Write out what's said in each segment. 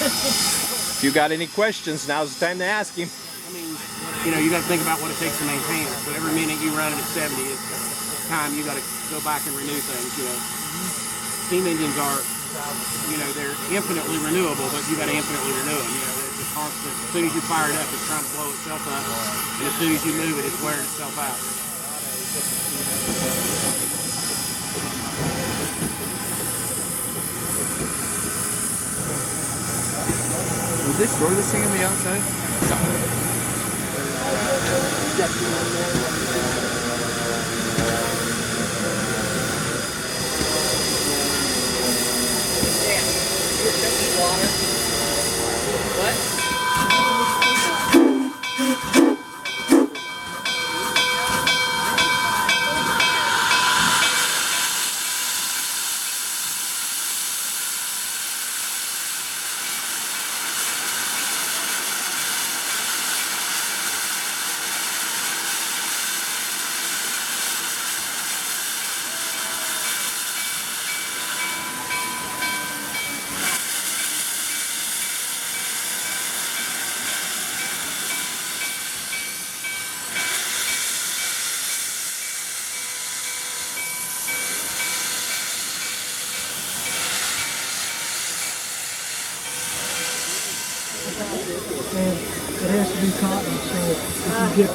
If you got any questions, now's the time to ask him. I mean, you know, you got to think about what it takes to maintain it. So every minute you run it at 70 is time you got to go back and renew things. You know, steam engines are, you know, they're infinitely renewable, but you got to infinitely renew them. You know, it's a constant. As soon as you fire it up, it's trying to blow itself up, and as soon as you move it, it's wearing itself out. Would they store this thing on the outside? What? And it has to be cotton, so if you get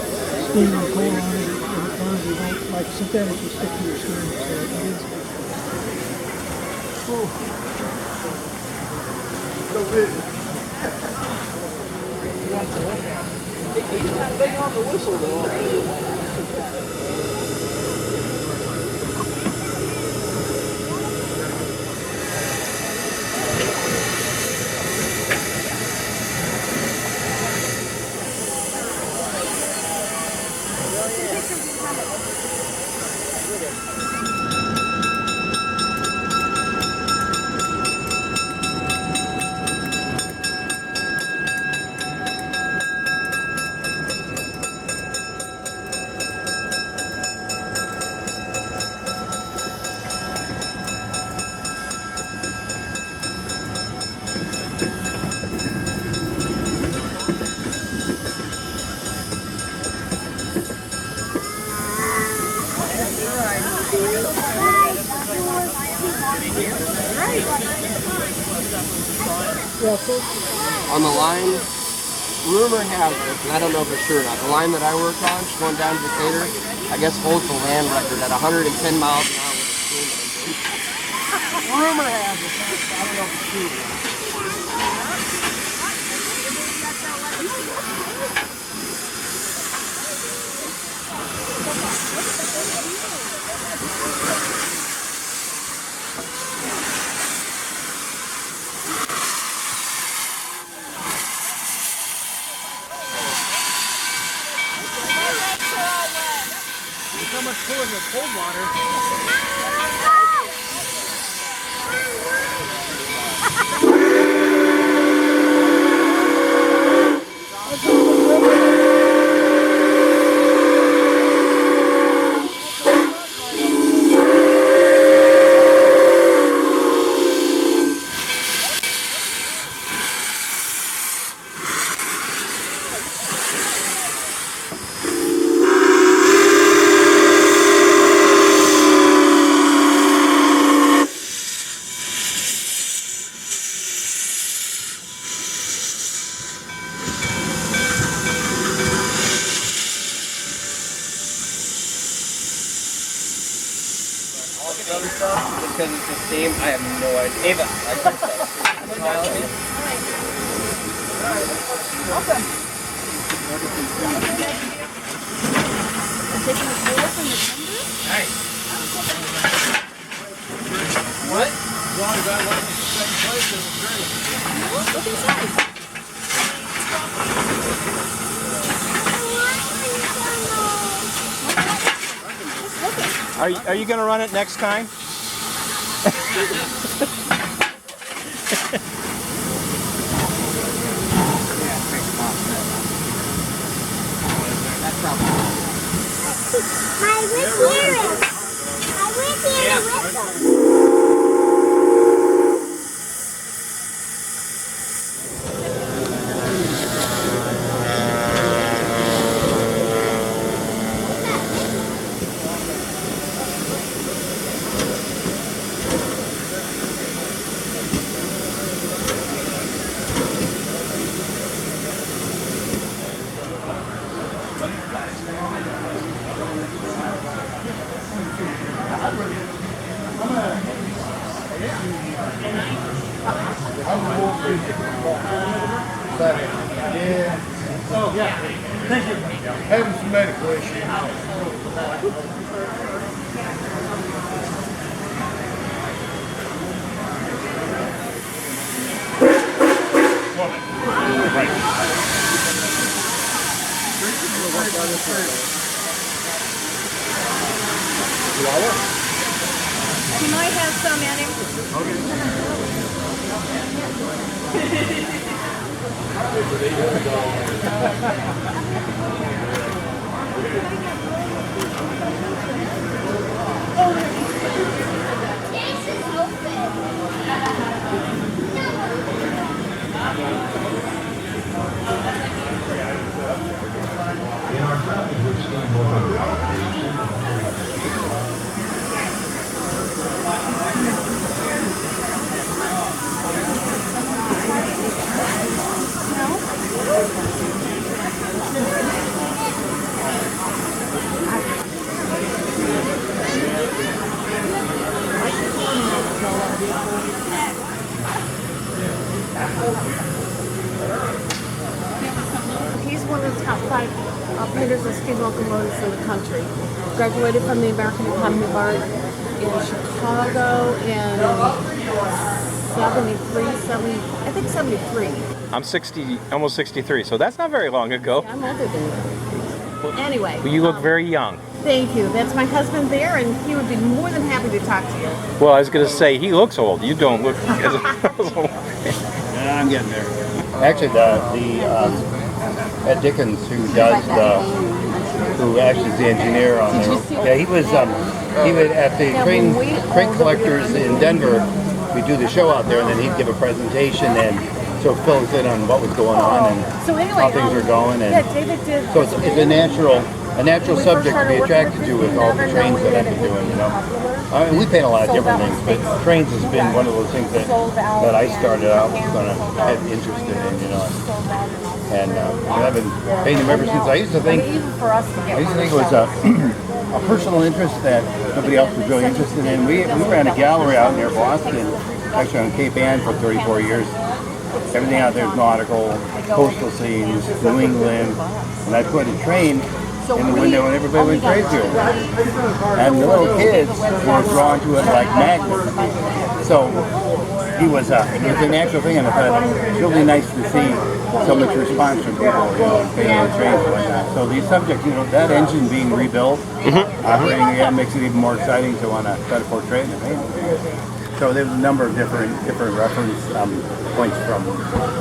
steam or coal on it, it burns. You don't, like synthetic, you stick to your skin. So it is. He's not big on the whistle though. On the line, rumor has it, and I don't know for sure or not, the line that I work on, just going down to Decatur, I guess holds the land record at 110 miles an hour with a steam engine. Rumor has it, I don't know for sure. So much cooler than cold water. Other stuff, just because it's the steam, I have no idea. Ava, I think so. Welcome. Taking the coal from the timber? Nice. What? As long as I like the same place, it was great. Look inside. Are you going to run it next time? I went here with them. Oh, yeah. Thank you. Having some medical issues. You might have some in him. He's one of the top 5 painters of steam locomotives in the country. Graduated from the American Academy of Art in Chicago in 73. I'm 60, almost 63, so that's not very long ago. I'm older than you. Anyway. Well, you look very young. Thank you. That's my husband there, and he would be more than happy to talk to you. Well, I was going to say, he looks old. You don't look as old. I'm getting there. Actually, Ed Dickens, who actually is the engineer on there. Yeah, he was at the crate collectors in Denver. We do the show out there, and then he'd give a presentation and sort of fill us in on what was going on and So anyway, how things are going. And yeah, David did. so it's a natural subject to be attracted to with all the trains that I've been doing. You know, I mean, we paint a lot of different things, but trains has been one of those things that I started out kind of had interested in. You know. And I've been painting them ever since. I used to think it was a personal interest that nobody else was really interested in. We ran a gallery out near Boston, actually on Cape Ann for 34 years. Everything out there is nautical, coastal scenes, New England, and I put a train in the window and everybody went crazy over it. And the little kids were drawn to it like magnets. So it was a natural thing, and I thought it's really nice to see so much response from people, you know, painting the trains and whatnot. So the subject, you know, that engine being rebuilt, operating again makes it even more exciting to want to try to portray it and paint it. So there's a number of different reference points from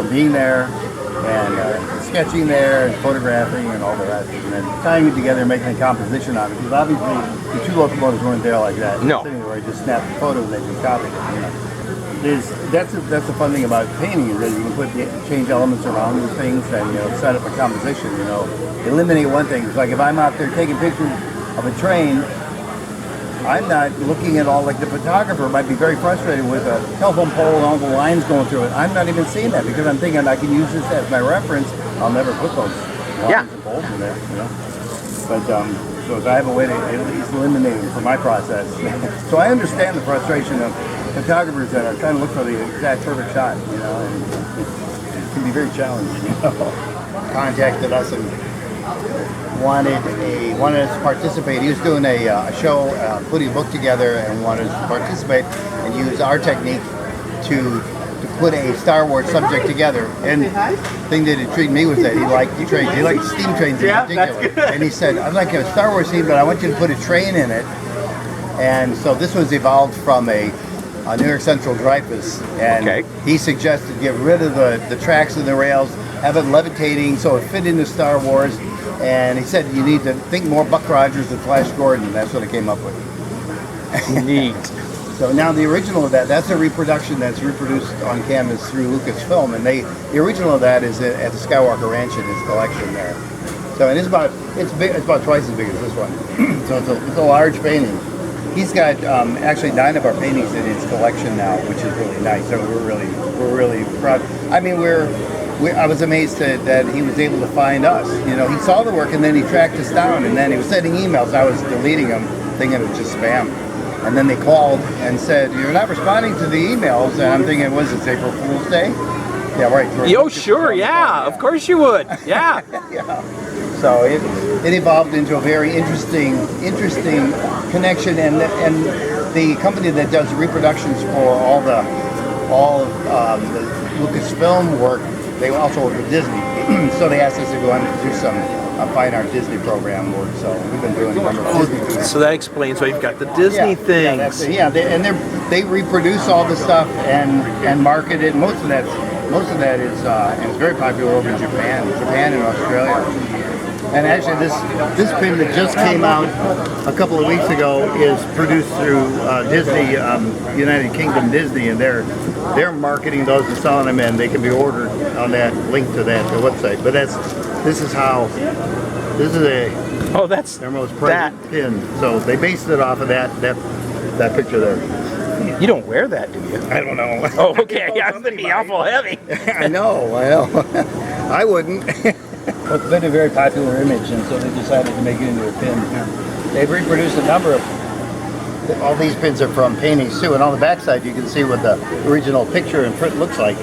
being there and sketching there and photographing and all the rest, and then tying it together and making a composition on it. Because obviously the 2 locomotives weren't there like that. No. Sitting where I just snapped the photos and they just copied it. You know. That's the fun thing about painting is that you can change elements around these things and set up a composition. Eliminate one thing. It's like if I'm out there taking pictures of a train, I'm not looking at all like the photographer might be very frustrated with a telephone pole and all the lines going through it. I'm not even seeing that because I'm thinking I can use this as my reference. I'll never put those lines and poles in there. But so if I have a way to at least eliminate them for my process, so I understand the frustration of photographers that are trying to look for the exact perfect shot, and it can be very challenging. Contacted us and wanted us to participate. He was doing a show, putting a book together, and wanted us to participate and use our technique to put a Star Wars subject together. And the thing that intrigued me was that he liked trains. He liked steam trains in particular. That's good. And he said, "I'd like a Star Wars scene, but I want you to put a train in it." And so this was evolved from a New York Central Dreyfus, and he suggested get rid of the tracks and the rails, have it levitating so it fit into Star Wars, and he said you need to think more Buck Rogers than Flash Gordon, and that's what I came up with. Neat. So now the original of that's a reproduction that's reproduced on canvas through Lucasfilm, and the original of that is at the Skywalker Ranch in his collection there. So it's about twice as big as this one. So it's a large painting. He's got actually 9 of our paintings in his collection now, which is really nice. So we're really proud. I mean, I was amazed that he was able to find us. He saw the work and then he tracked us down, and then he was sending emails. I was deleting them, thinking it was just spam. And then they called and said, "You're not responding to the emails." And I'm thinking, was it April Fool's Day? Yeah, right. Yo, sure, yeah, of course you would. Yeah. Yeah. So it evolved into a very interesting connection, and the company that does reproductions for all the Lucasfilm work, they also work with Disney. So they asked us to go on and do some fine art Disney program work. So we've been doing a number of Disney things. So that explains why you've got the Disney things. They reproduce all the stuff and market it. Most of that is and it's very popular over in Japan and Australia. And actually, this pin that just came out a couple of weeks ago is produced through Disney, United Kingdom Disney, and they're marketing those and selling them, and they can be ordered on that link to that website. But this is their most prized pin. So they based it off of that picture there. You don't wear that, do you? I don't know. Oh, okay. Yeah, it's be awful heavy. I know. I wouldn't. Well, it's been a very popular image, and so they decided to make it into a pin. They've reproduced a number of. All these pins are from paintings too, and on the backside you can see what the original picture and print looks like.